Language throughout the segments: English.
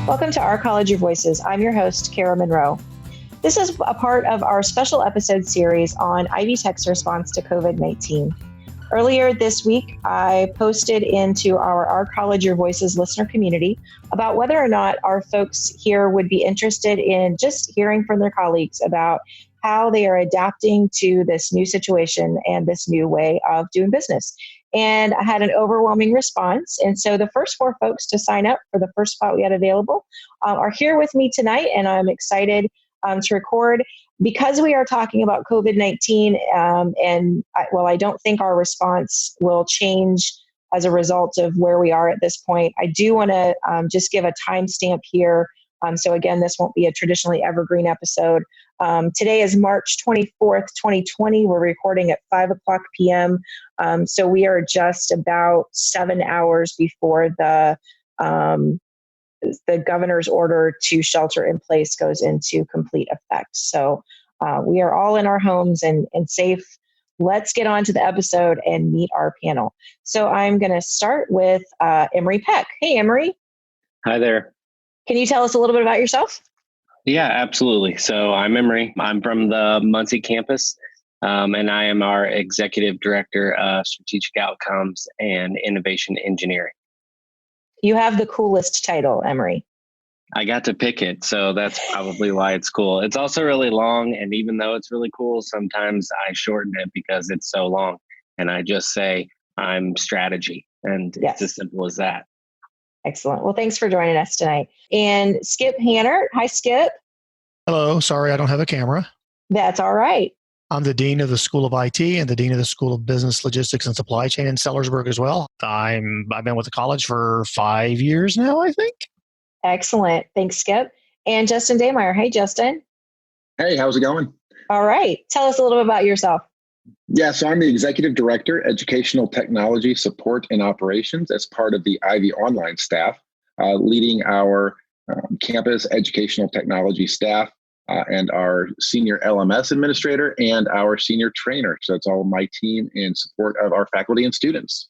Welcome to Our College Your Voices. I'm your host, Kara Monroe. This is a part of our special episode series on Ivy Tech's response to COVID-19. Earlier this week, I posted into our College Your Voices listener community about whether or not our folks here would be interested in just hearing from their colleagues about how they are adapting to this new situation and this new way of doing business. And I had an overwhelming response. And so the first 4 folks to sign up for the first spot we had available are here with me tonight. And I'm excited to record because we are talking about COVID-19. I don't think our response will change as a result of where we are at this point. I do want to just give a timestamp here. So again, this won't be a traditionally evergreen episode. Today is March 24th, 2020. We're recording at 5:00 p.m. So we are just about 7 hours before the governor's order to shelter in place goes into complete effect. So we are all in our homes and safe. Let's get on to the episode and meet our panel. So I'm going to start with Emery Peck. Hey, Emery. Hi there. Can you tell us a little bit about yourself? Yeah, absolutely. So I'm Emery. I'm from the Muncie campus, and I am our Executive Director of Strategic Outcomes and Innovation Engineering. You have the coolest title, Emery. I got to pick it, so that's probably why it's cool. It's also really long, and even though it's really cool, sometimes I shorten it because it's so long, and I just say I'm strategy, and It's as simple as that. Excellent. Well, thanks for joining us tonight. And Skip Hannert. Hi, Skip. Hello. Sorry, I don't have a camera. That's all right. I'm the Dean of the School of IT and the Dean of the School of Business, Logistics, and Supply Chain in Sellersburg as well. I've been with the college for 5 years now, I think. Excellent. Thanks, Skip. And Justin Daymeyer. Hey, Justin. Hey, how's it going? All right. Tell us a little bit about yourself. Yeah, so I'm the Executive Director, Educational Technology Support and Operations as part of the Ivy Online staff, leading our campus educational technology staff and our senior LMS administrator and our senior trainer. So it's all my team in support of our faculty and students.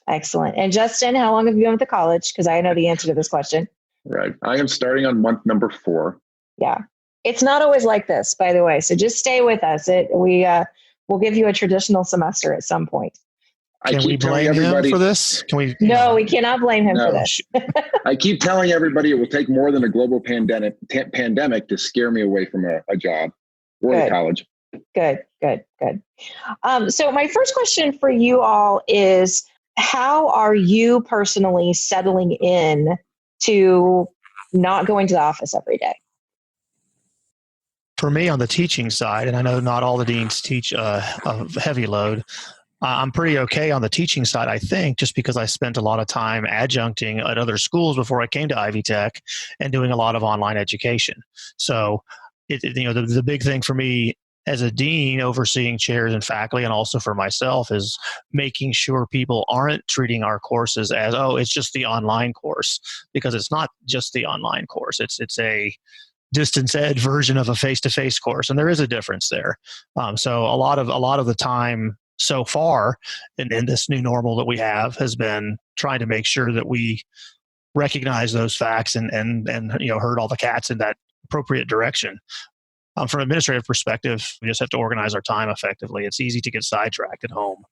Excellent. And Justin, how long have you been with the college? Because I know the answer to this question. Right. I am starting on month number 4. Yeah. It's not always like this, by the way. So just stay with us. We'll give you a traditional semester at some point. Can we blame him for this? Can we? No, we cannot blame him for this. I keep telling everybody it will take more than a global pandemic to scare me away from a job or a college. Good. So my first question for you all is, how are you personally settling in to not going to the office every day? For me, on the teaching side, and I know not all the deans teach a heavy load, I'm pretty okay on the teaching side, I think, just because I spent a lot of time adjuncting at other schools before I came to Ivy Tech and doing a lot of online education. So, the big thing for me as a dean overseeing chairs and faculty, and also for myself, is making sure people aren't treating our courses as, it's just the online course, because it's not just the online course. It's a distance ed version of a face-to-face course, and there is a difference there. So a lot of the time so far in this new normal that we have has been trying to make sure that we recognize those facts and herd all the cats in that appropriate direction. From an administrative perspective, we just have to organize our time effectively. It's easy to get sidetracked at home,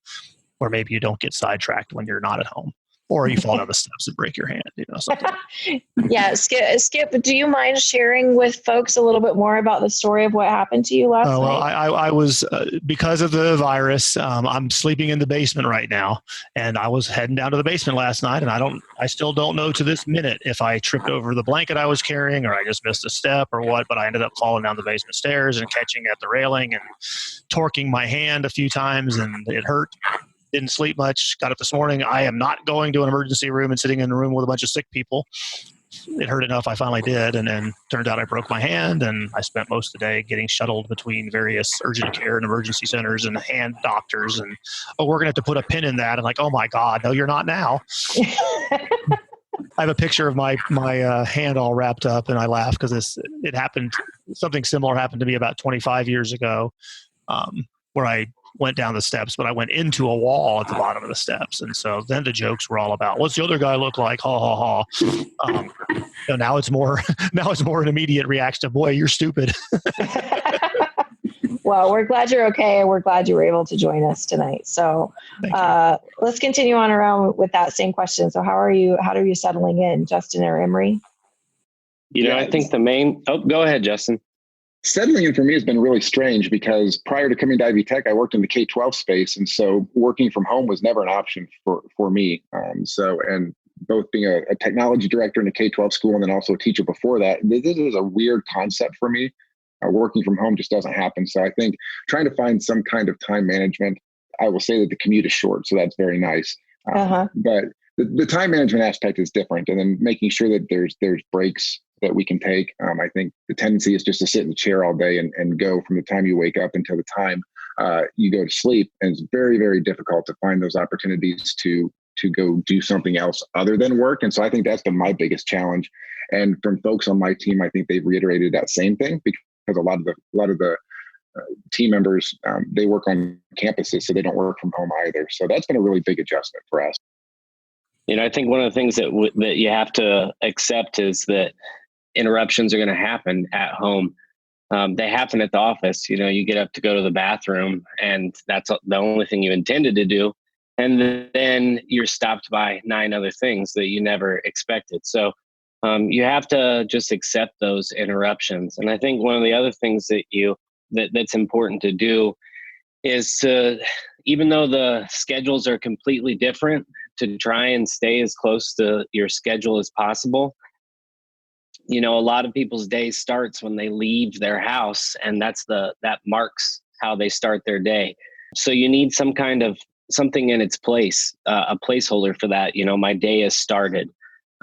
or maybe you don't get sidetracked when you're not at home. Or you fall down the steps and break your hand, something. Yeah, Skip, do you mind sharing with folks a little bit more about the story of what happened to you last night? Well, I was, because of the virus, I'm sleeping in the basement right now, and I was heading down to the basement last night, and I still don't know to this minute if I tripped over the blanket I was carrying or I just missed a step or what, but I ended up falling down the basement stairs and catching at the railing and torquing my hand a few times, and it hurt. Didn't sleep much, got up this morning. I am not going to an emergency room and sitting in a room with a bunch of sick people. It hurt enough, I finally did, and then turned out I broke my hand, and I spent most of the day getting shuttled between various urgent care and emergency centers and hand doctors, and we're going to have to put a pin in that, and oh my God, no, you're not now. I have a picture of my hand all wrapped up, and I laugh because it happened, something similar happened to me about 25 years ago, where I went down the steps, but I went into a wall at the bottom of the steps. And so then the jokes were all about, what's the other guy look like? Ha, ha, ha. So now it's more an immediate reaction of, boy, you're stupid. Well, we're glad you're okay, and we're glad you were able to join us tonight. So let's continue on around with that same question. So how are you settling in, Justin or Emery? I think go ahead, Justin. Settling in for me has been really strange because prior to coming to Ivy Tech, I worked in the K-12 space. And so working from home was never an option for me. And both being a technology director in a K-12 school and then also a teacher before that, this is a weird concept for me. Working from home just doesn't happen. So I think trying to find some kind of time management, I will say that the commute is short, so that's very nice. But the time management aspect is different. And then making sure that there's breaks that we can take. I think the tendency is just to sit in the chair all day and go from the time you wake up until the time you go to sleep. And it's very, very difficult to find those opportunities to go do something else other than work. And so I think that's been my biggest challenge. And from folks on my team, I think they've reiterated that same thing because a lot of the team members, they work on campuses, so they don't work from home either. So that's been a really big adjustment for us. I think one of the things that you have to accept is that interruptions are going to happen at home. They happen at the office. You get up to go to the bathroom, and that's the only thing you intended to do. And then you're stopped by 9 other things that you never expected. So you have to just accept those interruptions. And I think one of the other things that's important to do is to, even though the schedules are completely different, to try and stay as close to your schedule as possible. A lot of people's day starts when they leave their house, and that marks how they start their day. So you need something in its place, a placeholder for that. My day has started.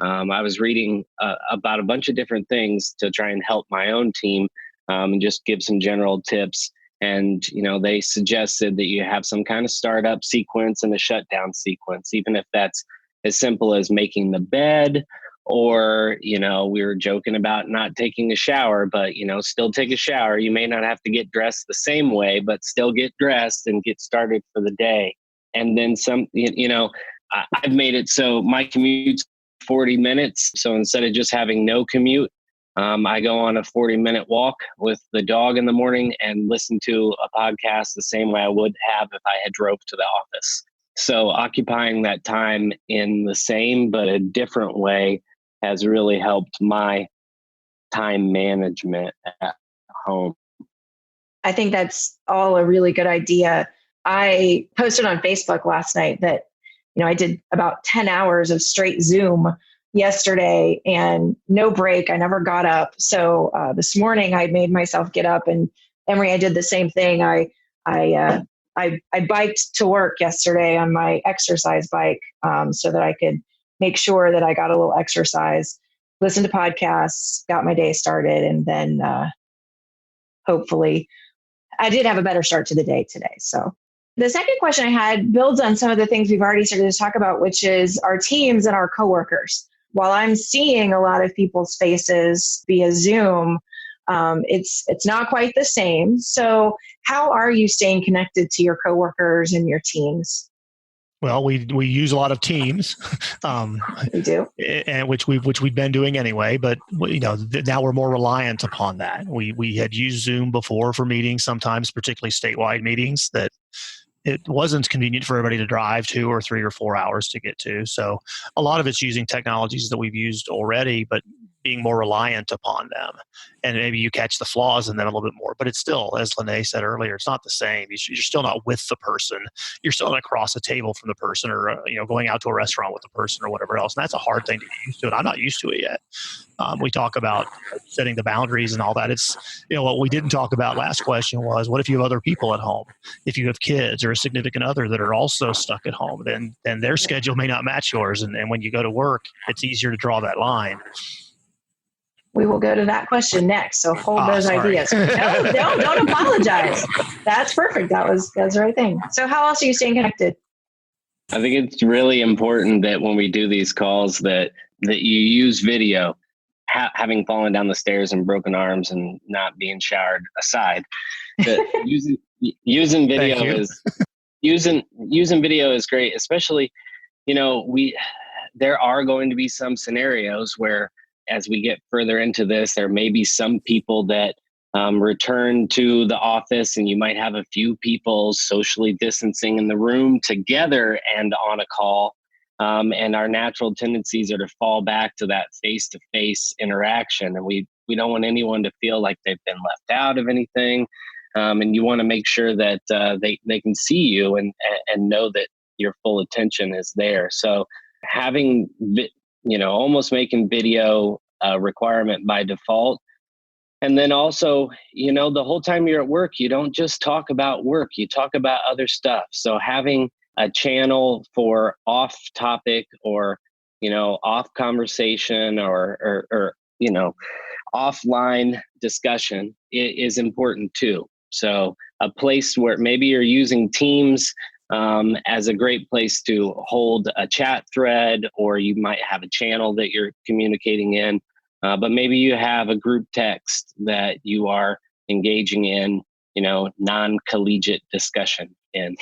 I was reading about a bunch of different things to try and help my own team and just give some general tips. And, they suggested that you have some kind of startup sequence and a shutdown sequence, even if that's as simple as making the bed, or, we were joking about not taking a shower, but, still take a shower. You may not have to get dressed the same way, but still get dressed and get started for the day. And then I've made it so my commute's 40 minutes. So instead of just having no commute, I go on a 40-minute walk with the dog in the morning and listen to a podcast the same way I would have if I had drove to the office. So occupying that time in the same but a different way has really helped my time management at home. I think that's all a really good idea. I posted on Facebook last night that I did about 10 hours of straight Zoom yesterday and no break. I never got up. So this morning I made myself get up, and Emery, I did the same thing. I biked to work yesterday on my exercise bike so that I could make sure that I got a little exercise, listened to podcasts, got my day started, and then hopefully I did have a better start to the day today. So the second question I had builds on some of the things we've already started to talk about, which is our teams and our coworkers. While I'm seeing a lot of people's faces via Zoom, it's not quite the same. So how are you staying connected to your coworkers and your teams? Well, we use a lot of Teams. We do, and which we've been doing anyway. But now we're more reliant upon that. We had used Zoom before for meetings, sometimes particularly statewide meetings that it wasn't convenient for everybody to drive 2 or 3 or 4 hours to get to. So a lot of it's using technologies that we've used already, but being more reliant upon them. And maybe you catch the flaws in them a little bit more, but it's still, as Lene said earlier, it's not the same. You're still not with the person. You're still not across a table from the person, or going out to a restaurant with the person or whatever else. And that's a hard thing to get used to, and I'm not used to it yet. We talk about setting the boundaries and all that. It's, what we didn't talk about last question was, what if you have other people at home? If you have kids or a significant other that are also stuck at home, then their schedule may not match yours. And when you go to work, it's easier to draw that line. We will go to that question next. So hold those ideas. No, don't apologize. That's perfect. That's the right thing. So how else are you staying connected? I think it's really important that when we do these calls that you use video. Having fallen down the stairs and broken arms and not being showered aside, using video using video is great. Especially, there are going to be some scenarios where as we get further into this, there may be some people that return to the office, and you might have a few people socially distancing in the room together and on a call. And our natural tendencies are to fall back to that face-to-face interaction. And we don't want anyone to feel like they've been left out of anything. And you want to make sure that they can see you and know that your full attention is there. So having, almost making video a requirement by default. And then also, the whole time you're at work, you don't just talk about work, you talk about other stuff. So having a channel for off topic or, off conversation or offline discussion is important too. So a place where maybe you're using Teams as a great place to hold a chat thread, or you might have a channel that you're communicating in, but maybe you have a group text that you are engaging in, non-collegiate discussion in.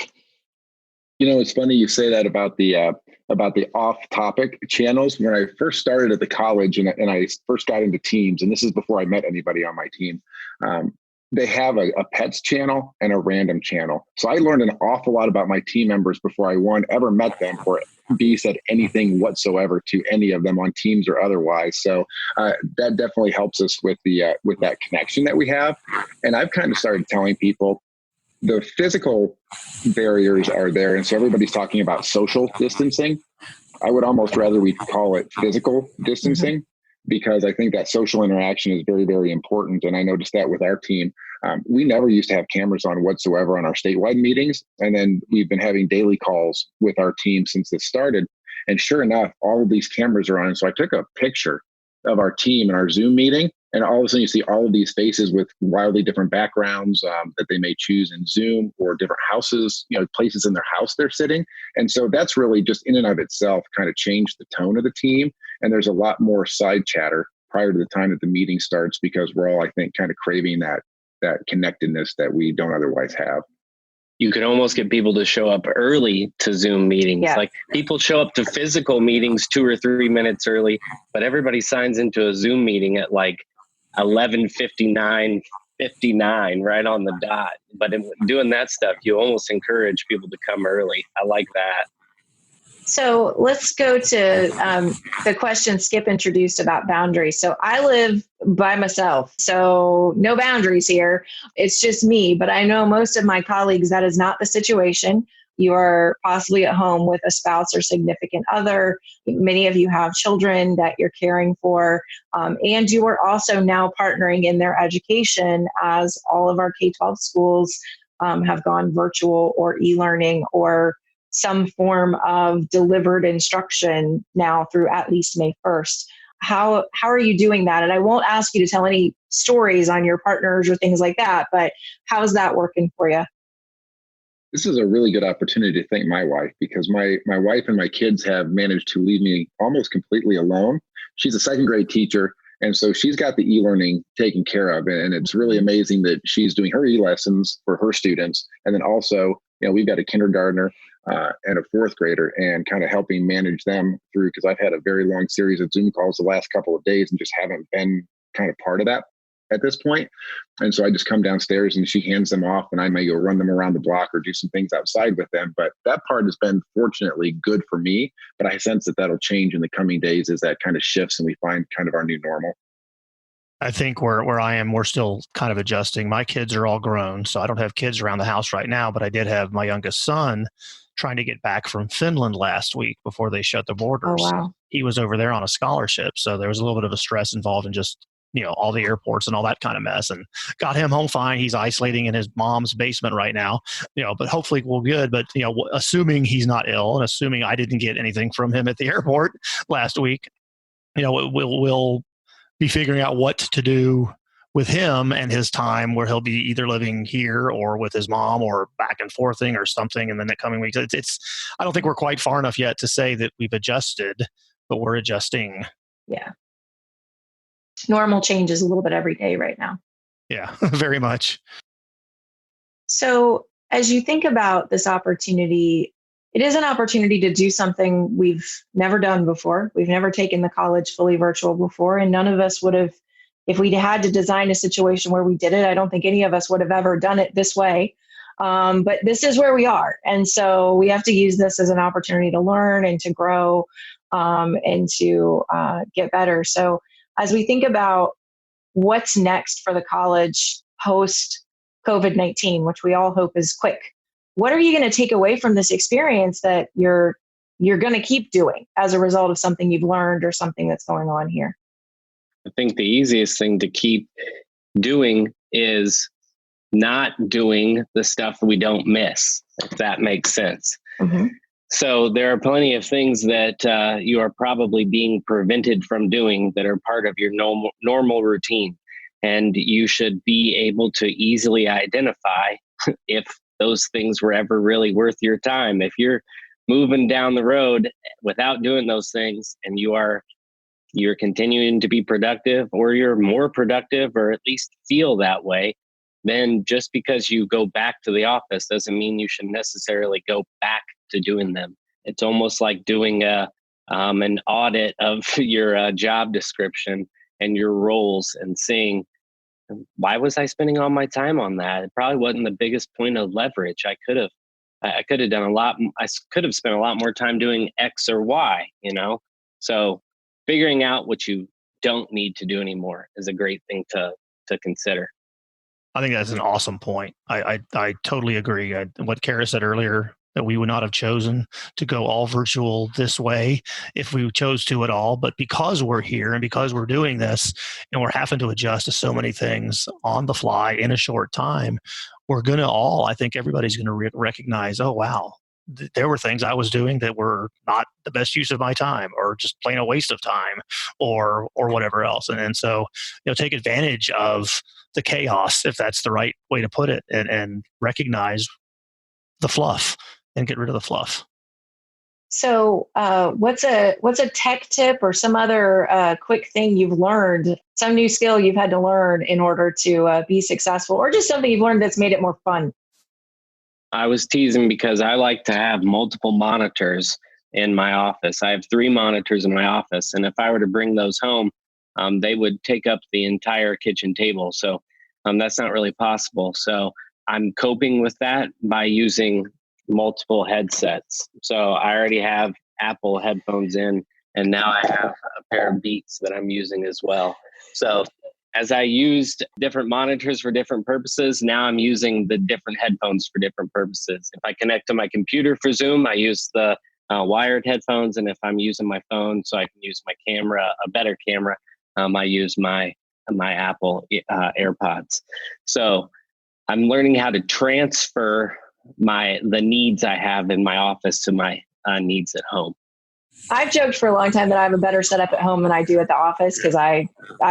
It's funny you say that about the off-topic channels. When I first started at the college and I first got into Teams, and this is before I met anybody on my team, they have a pets channel and a random channel. So I learned an awful lot about my team members before I, one, ever met them, or B, said anything whatsoever to any of them on Teams or otherwise. So that definitely helps us with that connection that we have. And I've kind of started telling people, the physical barriers are there. And so everybody's talking about social distancing. I would almost rather we call it physical distancing, because I think that social interaction is very, very important. And I noticed that with our team. We never used to have cameras on whatsoever on our statewide meetings. And then we've been having daily calls with our team since this started. And sure enough, all of these cameras are on. So I took a picture of our team in our Zoom meeting, and all of a sudden you see all of these faces with wildly different backgrounds that they may choose in Zoom, or different houses, places in their house they're sitting. And so that's really just in and of itself kind of changed the tone of the team. And there's a lot more side chatter prior to the time that the meeting starts, because we're all, I think, kind of craving that connectedness that we don't otherwise have. You could almost get people to show up early to Zoom meetings. Yeah. Like, people show up to physical meetings 2 or 3 minutes early, but everybody signs into a Zoom meeting at like 11:59, 59, right on the dot. But in doing that stuff, you almost encourage people to come early. I like that. So let's go to the question Skip introduced about boundaries. So I live by myself, so no boundaries here. It's just me, but I know most of my colleagues, that is not the situation. You are possibly at home with a spouse or significant other. Many of you have children that you're caring for, and you are also now partnering in their education, as all of our K-12 schools have gone virtual or e-learning or some form of delivered instruction now through at least May 1st. How are you doing that? And I won't ask you to tell any stories on your partners or things like that, but how's that working for you? This is a really good opportunity to thank my wife, because my wife and my kids have managed to leave me almost completely alone. She's a second grade teacher, and so she's got the e-learning taken care of. And it's really amazing that she's doing her e-lessons for her students. And then also, we've got a kindergartner and a fourth grader, and kind of helping manage them through, because I've had a very long series of Zoom calls the last couple of days and just haven't been kind of part of that at this point. And so I just come downstairs and she hands them off, and I may go run them around the block or do some things outside with them. But that part has been fortunately good for me, but I sense that that'll change in the coming days as that kind of shifts and we find kind of our new normal. I think where I am, we're still kind of adjusting. My kids are all grown, so I don't have kids around the house right now, but I did have my youngest son trying to get back from Finland last week before they shut the borders. Oh, wow. He was over there on a scholarship, so there was a little bit of a stress involved in just, all the airports and all that kind of mess, and got him home fine. He's isolating in his mom's basement right now, but hopefully we're good. But, assuming he's not ill and assuming I didn't get anything from him at the airport last week, we'll be figuring out what to do with him and his time, where he'll be either living here or with his mom or back and forthing or something in the next coming weeks. I don't think we're quite far enough yet to say that we've adjusted, but we're adjusting. Yeah. Normal changes a little bit every day right now. Yeah, very much. So as you think about this opportunity, it is an opportunity to do something we've never done before. We've never taken the college fully virtual before, and none of us would have, if we'd had to design a situation where we did it, I don't think any of us would have ever done it this way. But this is where we are. And so we have to use this as an opportunity to learn and to grow and to get better. So as we think about what's next for the college post COVID-19, which we all hope is quick, what are you going to take away from this experience that you're going to keep doing as a result of something you've learned or something that's going on here? I think the easiest thing to keep doing is not doing the stuff we don't miss, if that makes sense. Mm-hmm. So there are plenty of things that you are probably being prevented from doing that are part of your normal routine. And you should be able to easily identify if those things were ever really worth your time. If you're moving down the road without doing those things and you're continuing to be productive, or you're more productive, or at least feel that way, then just because you go back to the office doesn't mean you should necessarily go back to doing them. It's almost like doing an audit of your job description and your roles and seeing, why was I spending all my time on that? It probably wasn't the biggest point of leverage. I could have done a lot. I could have spent a lot more time doing X or Y, So figuring out what you don't need to do anymore is a great thing to consider. I think that's an awesome point. I totally agree. What Kara said earlier, that we would not have chosen to go all virtual this way if we chose to at all. But because we're here and because we're doing this and we're having to adjust to so many things on the fly in a short time, we're going to I think everybody's going to recognize, oh, wow, there were things I was doing that were not the best use of my time, or just plain a waste of time, or whatever else. And so, take advantage of the chaos, if that's the right way to put it, and recognize the fluff and get rid of the fluff. So what's a tech tip or some other quick thing you've learned, some new skill you've had to learn in order to be successful, or just something you've learned that's made it more fun? I was teasing because I like to have multiple monitors in my office. I have 3 monitors in my office, and if I were to bring those home, they would take up the entire kitchen table. So that's not really possible. So I'm coping with that by using multiple headsets. So I already have Apple headphones in, and now I have a pair of Beats that I'm using as well. So as I used different monitors for different purposes, now I'm using the different headphones for different purposes. If I connect to my computer for Zoom, I use the wired headphones. And if I'm using my phone so I can use my camera, a better camera, I use my Apple AirPods. So I'm learning how to transfer the needs I have in my office to my needs at home. I've joked for a long time that I have a better setup at home than I do at the office, because I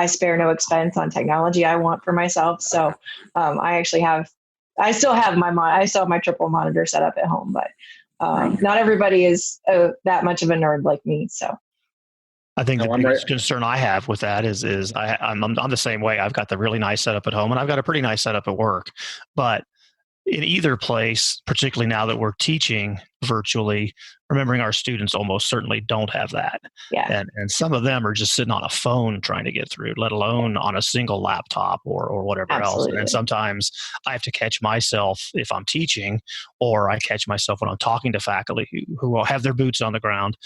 spare no expense on technology I want for myself. So I still have my triple monitor setup at home, but not everybody is that much of a nerd like me. So I think the biggest concern I have with that is I'm the same way. I've got the really nice setup at home, and I've got a pretty nice setup at work. But in either place, particularly now that we're teaching virtually, remembering our students almost certainly don't have that. Yeah. And some of them are just sitting on a phone trying to get through, let alone on a single laptop or whatever Absolutely. else. And sometimes I have to catch myself if I'm teaching, or I catch myself when I'm talking to faculty who will have their boots on the ground.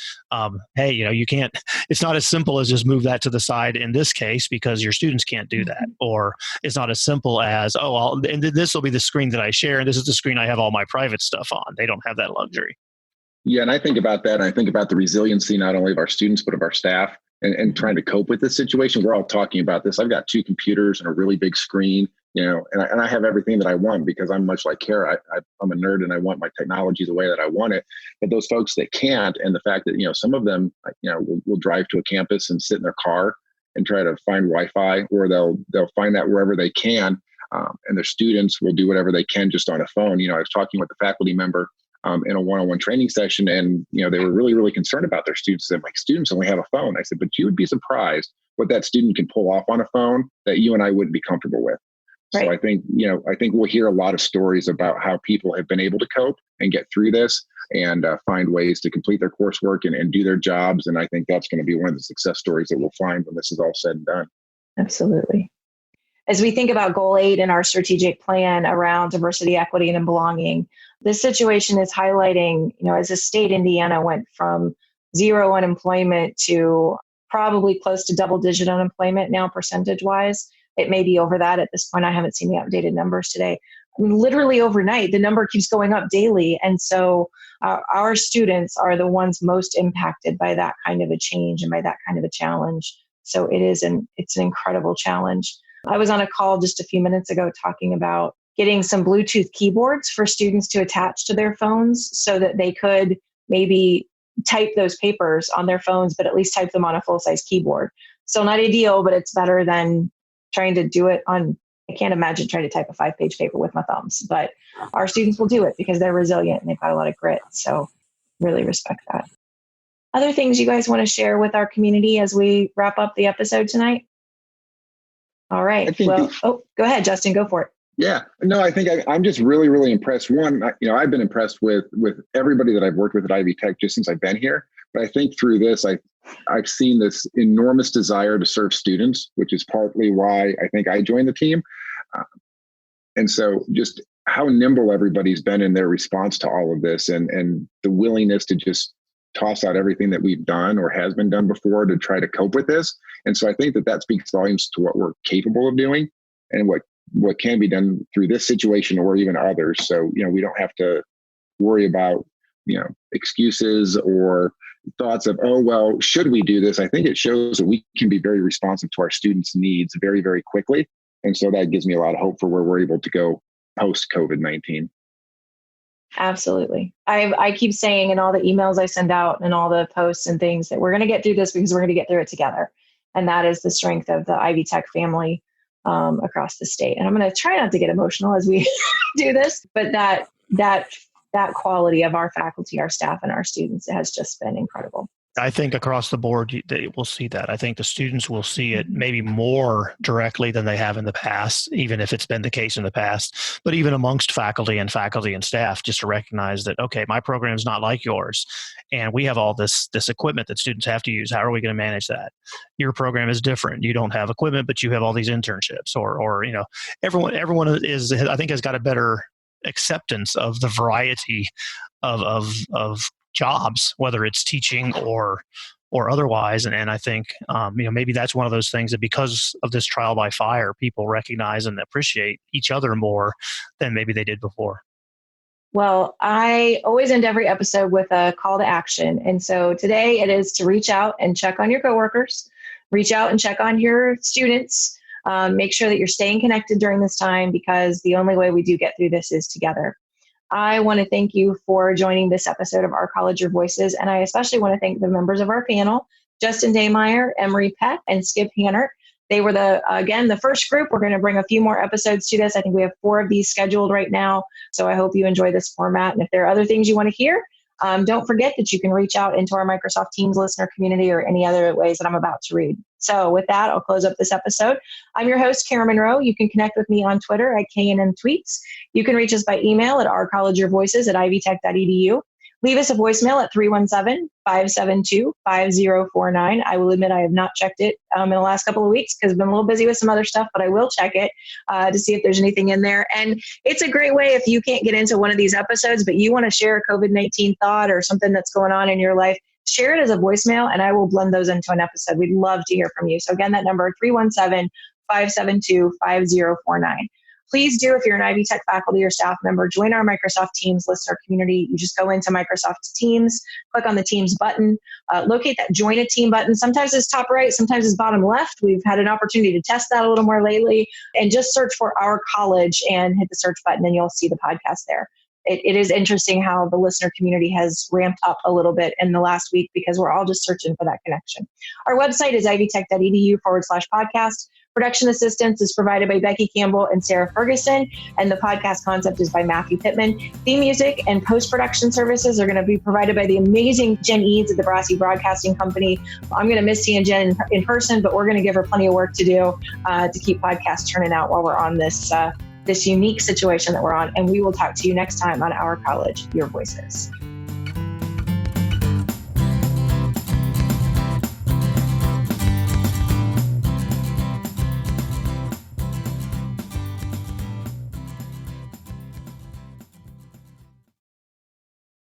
Hey, you can't, it's not as simple as just move that to the side in this case, because your students can't do that. Or it's not as simple as, and this will be the screen that I share, and this is the screen I have all my private stuff on. They don't have that luxury. Yeah, and I think about that. And I think about the resiliency not only of our students, but of our staff, and trying to cope with this situation. We're all talking about this. I've got 2 computers and a really big screen, and I have everything that I want, because I'm much like Kara. I'm a nerd and I want my technology the way that I want it. But those folks that can't, and the fact that, some of them, will drive to a campus and sit in their car and try to find Wi-Fi, or they'll find that wherever they can. And their students will do whatever they can just on a phone. I was talking with a faculty member in a one-on-one training session, and they were really, really concerned about their students. And my students only have a phone. I said, but you would be surprised what that student can pull off on a phone that you and I wouldn't be comfortable with. Right. So I think we'll hear a lot of stories about how people have been able to cope and get through this and find ways to complete their coursework and do their jobs. And I think that's going to be one of the success stories that we'll find when this is all said and done. Absolutely. As we think about Goal 8 in our strategic plan around diversity, equity, and belonging, this situation is highlighting, as a state, Indiana went from 0 unemployment to probably close to double-digit unemployment now, percentage-wise. It may be over that at this point. I haven't seen the updated numbers today. I mean, literally overnight, the number keeps going up daily. And so our students are the ones most impacted by that kind of a change and by that kind of a challenge. So it's an incredible challenge. I was on a call just a few minutes ago talking about getting some Bluetooth keyboards for students to attach to their phones so that they could maybe type those papers on their phones, but at least type them on a full-size keyboard. Still not ideal, but it's better than trying to do it on, I can't imagine trying to type a 5-page paper with my thumbs, but our students will do it because they're resilient and they've got a lot of grit. So really respect that. Other things you guys want to share with our community as we wrap up the episode tonight? All right. Well, go ahead, Justin, go for it. Yeah, no, I think I'm just really, really impressed. One, I've been impressed with everybody that I've worked with at Ivy Tech just since I've been here. But I think through this, I've seen this enormous desire to serve students, which is partly why I think I joined the team. And so just how nimble everybody's been in their response to all of this and the willingness to just toss out everything that we've done or has been done before to try to cope with this. And so I think that speaks volumes to what we're capable of doing and what can be done through this situation or even others. So, we don't have to worry about, excuses or thoughts of, oh, well, should we do this? I think it shows that we can be very responsive to our students' needs very, very quickly. And so that gives me a lot of hope for where we're able to go post-COVID-19. Absolutely. I keep saying in all the emails I send out and all the posts and things that we're going to get through this because we're going to get through it together. And that is the strength of the Ivy Tech family across the state. And I'm going to try not to get emotional as we do this, but that quality of our faculty, our staff, and our students has just been incredible. I think across the board, they will see that. I think the students will see it maybe more directly than they have in the past, even if it's been the case in the past. But even amongst faculty and staff, just to recognize that, okay, my program is not like yours. And we have all this equipment that students have to use. How are we going to manage that? Your program is different. You don't have equipment, but you have all these internships or everyone is, I think, has got a better acceptance of the variety of jobs, whether it's teaching or otherwise. And I think, maybe that's one of those things that because of this trial by fire, people recognize and appreciate each other more than maybe they did before. Well, I always end every episode with a call to action. And so today it is to reach out and check on your coworkers, reach out and check on your students, make sure that you're staying connected during this time because the only way we do get through this is together. I want to thank you for joining this episode of Our College Your Voices, and I especially want to thank the members of our panel, Justin Daymeyer, Emery Peck, and Skip Hannert. They were the first group. We're going to bring a few more episodes to this. I think we have 4 of these scheduled right now, so I hope you enjoy this format. And if there are other things you want to hear, don't forget that you can reach out into our Microsoft Teams listener community or any other ways that I'm about to read. So with that, I'll close up this episode. I'm your host, Kara Monroe. You can connect with me on Twitter at KNN Tweets. You can reach us by email at ourcollegeyourvoices@ivytech.edu. Leave us a voicemail at 317-572-5049. I will admit I have not checked it in the last couple of weeks because I've been a little busy with some other stuff, but I will check it to see if there's anything in there. And it's a great way if you can't get into one of these episodes, but you want to share a COVID-19 thought or something that's going on in your life, share it as a voicemail and I will blend those into an episode. We'd love to hear from you. So again, that number 317-572-5049. Please do, if you're an Ivy Tech faculty or staff member, join our Microsoft Teams listener community. You just go into Microsoft Teams, click on the Teams button, locate that Join a Team button. Sometimes it's top right, sometimes it's bottom left. We've had an opportunity to test that a little more lately. And just search for Our College and hit the search button and you'll see the podcast there. It is interesting how the listener community has ramped up a little bit in the last week because we're all just searching for that connection. Our website is ivytech.edu/podcast. Production assistance is provided by Becky Campbell and Sarah Ferguson, and the podcast concept is by Matthew Pittman. Theme music and post-production services are going to be provided by the amazing Jen Eads at the Brassy Broadcasting Company. I'm going to miss seeing Jen in person, but we're going to give her plenty of work to do to keep podcasts turning out while we're on this unique situation that we're on. And we will talk to you next time on Our College, Your Voices.